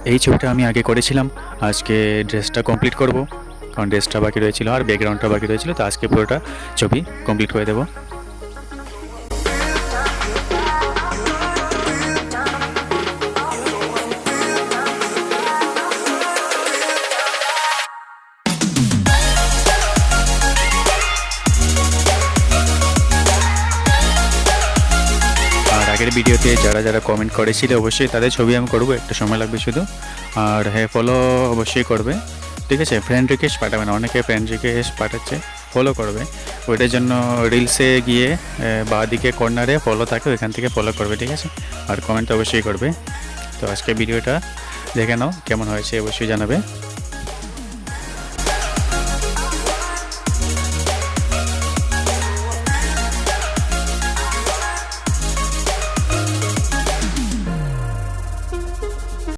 এই ছবিটা আমি আগে করেছিলাম, আজকে ড্রেসটা কমপ্লিট করব, কারণ ড্রেসটা বাকি রয়েছিল আর ব্যাকগ্রাউন্ডটা বাকি রয়েছিল, তো আজকে পুরোটা ছবি কমপ্লিট করে দেবো। আর আগের ভিডিওতে যারা যারা কমেন্ট করেছিল অবশ্যই তাদের ছবি আমি করবো, একটু সময় লাগবে শুধু। আর হ্যাঁ, ফলো অবশ্যই করবে, ঠিক আছে? ফ্রেন্ড রিকোয়েস্ট পাঠাবে না, অনেকে ফ্রেন্ড রিকোয়েস্ট পাঠাচ্ছে, ফলো করবে। ওইটার জন্য রিলসে গিয়ে বাঁ দিকে কর্নারে ফলো থাকে, ওইখান থেকে ফলো করবে, ঠিক আছে? আর কমেন্ট অবশ্যই করবে। তো আজকে ভিডিওটা দেখে নাও, কেমন হয়েছে অবশ্যই জানাবে।